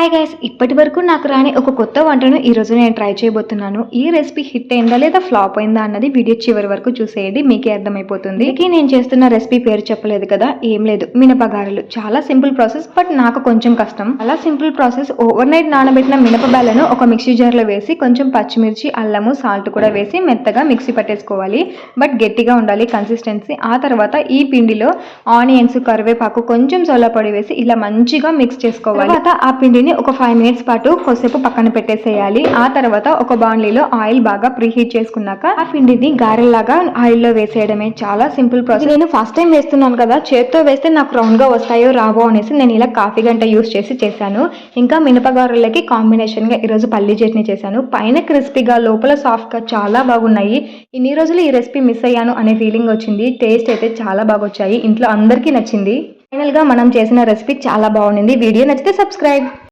Hi guys, ఇప్పటి వరకు నాకు రాని ఒక కొత్త వంటను ఈరోజు నేను ట్రై చేయబోతున్నాను. ఈ రెసిపీ హిట్ అయిందా లేదా ఫ్లాప్ అయిందా అన్నది వీడియో చివరి వరకు చూసేయండి, మీకే అర్థమైపోతుంది. దీనికి నేను చేస్తున్న రెసిపీ పేరు చెప్పలేదు కదా, ఏం లేదు, మినపగారెలు. చాలా సింపుల్ ప్రాసెస్, బట్ నాకు కొంచెం కష్టం. అలా సింపుల్ ప్రాసెస్. ఓవర్ నైట్ నానబెట్టిన మినపబాలను ఒక మిక్సీ జార్లో వేసి కొంచెం పచ్చిమిర్చి, అల్లము, సాల్ట్ కూడా వేసి మెత్తగా మిక్సీ పట్టేసుకోవాలి. బట్ గట్టిగా ఉండాలి కన్సిస్టెన్సీ. ఆ తర్వాత ఈ పిండిలో ఆనియన్స్, కరివేపాకు, కొంచెం సోలా పొడి వేసి ఇలా మంచిగా మిక్స్ చేసుకోవాలి. తర్వాత ఆ పిండిని ఒక 5 మినిట్స్ పాటు కొద్దిసేపు పక్కన పెట్టేసేయాలి. ఆ తర్వాత ఒక బాండ్లీలో ఆయిల్ బాగా ప్రీహీట్ చేసుకున్నాక ఆ పిండిని గారెల్లాగా ఆయిల్లో వేసేయడమే. చాలా సింపుల్ ప్రాసెస్. నేను ఫస్ట్ టైం వేస్తున్నాను కదా, చేత్తో వేస్తే నాకు రౌండ్ గా వస్తాయో రావో అనేసి నేను ఇలా కాఫీ గంట యూస్ చేసి చేశాను. ఇంకా మినపగారెలకి కాంబినేషన్ గా ఈరోజు పల్లీ చట్నీ చేశాను. పైన క్రిస్పీగా, లోపల సాఫ్ట్ గా చాలా బాగున్నాయి. ఇన్ని రోజులు ఈ రెసిపీ మిస్ అయ్యాను అనే ఫీలింగ్ వచ్చింది. టేస్ట్ అయితే చాలా బాగా వచ్చాయి, ఇంట్లో అందరికీ నచ్చింది. ఫైనల్ గా మనం చేసిన రెసిపీ చాలా బాగుంది. వీడియో నచ్చితే సబ్స్క్రైబ్.